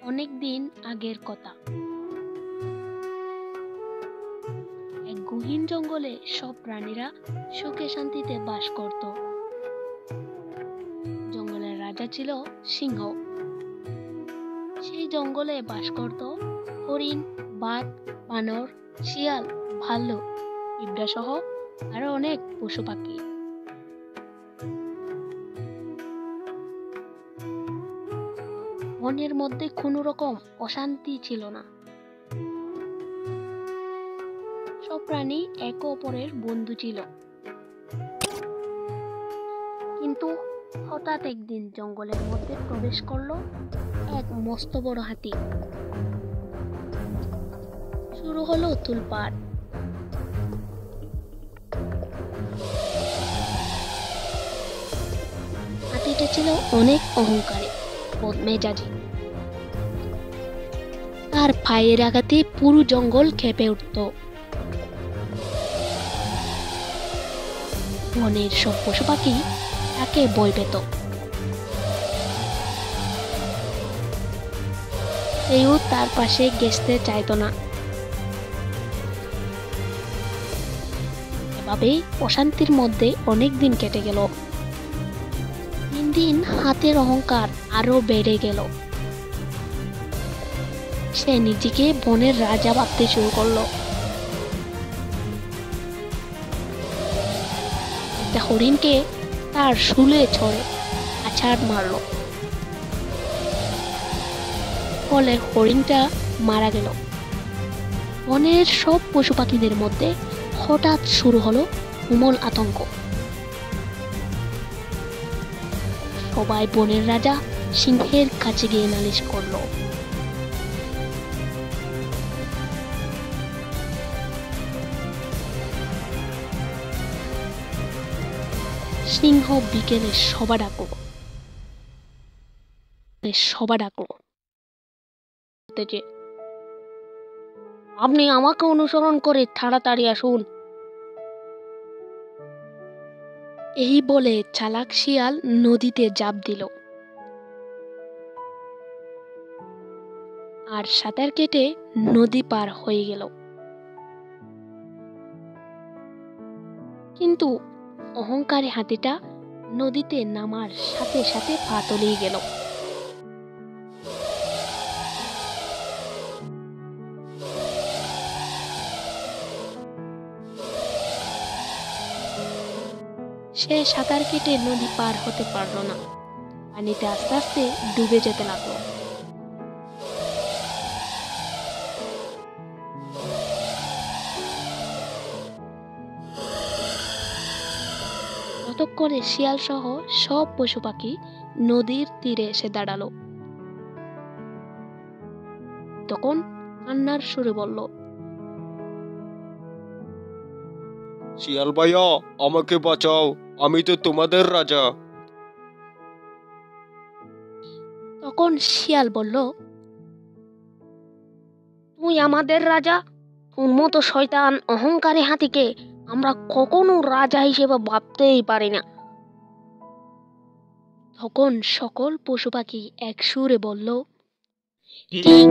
অনেক দিন আগের কথা। এক গহীন জঙ্গলে সব প্রাণীরা সুখে শান্তিতে বাস করত। জঙ্গলের রাজা ছিল সিংহ। সেই জঙ্গলে বাস করত হরিণ, বাঘ, বানর, শিয়াল, ভাল্লুক, পিঁপড়া সহ আরো অনেক পশু পাখি। বনের মধ্যে কোনো রকম অশান্তি ছিল না। সব প্রাণী একে অপরের বন্ধু ছিল। কিন্তু হঠাৎ একদিন জঙ্গলের মধ্যে প্রবেশ করলো এক মস্ত বড় হাতি। শুরু হলো তুলপাড়। হাতিটা ছিল অনেক অহংকারী, বদমেজাজি। তার পায়ের আঘাতে পুরো জঙ্গল কেঁপে উঠত। বনের সব পশু পাখি তাকে ভয় পেত। কেউ তার পাশে ঘেঁষতে চাইত না। এভাবেই অশান্তির মধ্যে অনেক দিন কেটে গেল। দিন দিন হাতের অহংকার আরো বেড়ে গেল। সে নিজেকে বনের রাজা ভাবতে শুরু করলো। একটা হরিণকে তার শুলে ছড়ে আছাড় মারলো। ফলে হরিণটা মারা গেল। বনের সব পশু পাখিদের মধ্যে হঠাৎ শুরু হলো তুমুল আতঙ্ক। সবাই বনের রাজা সিংহের কাছে গিয়ে নালিশ করলো। সিংহ বিকেলে সভা ডাকলো। যে আপনি আমাকে অনুসরণ করে তাড়াতাড়ি আসুন। এই বলে চালাক শিয়াল নদীতে ঝাঁপ দিল আর সাঁতার কেটে নদী পার হয়ে গেল। কিন্তু অহংকারী হাতিটা নদীতে নামার সাথে সাথে পা তলিয়ে গেল। সে সাঁতার কেটে নদী পার হতে পারল না। পানিতে আস্তে আস্তে ডুবে যেতে লাগলো। ততক্ষণে শিয়াল সহ সব পশু পাখি নদীর তীরে এসে দাঁড়ালো। তখন কান্নার সুরে বলল, শিয়াল ভাইয়া, আমাকে বাঁচাও, আমি তো তোমাদের রাজা। তখন শিয়াল বলল, তুই আমাদের রাজা? তোর মতো শয়তান অহংকারী হাতিকে আমরা কখনো রাজা হিসেবে ভাবতেই পারি না। তখন সকল পশু পাখি এক সুরে বলল, ঠিক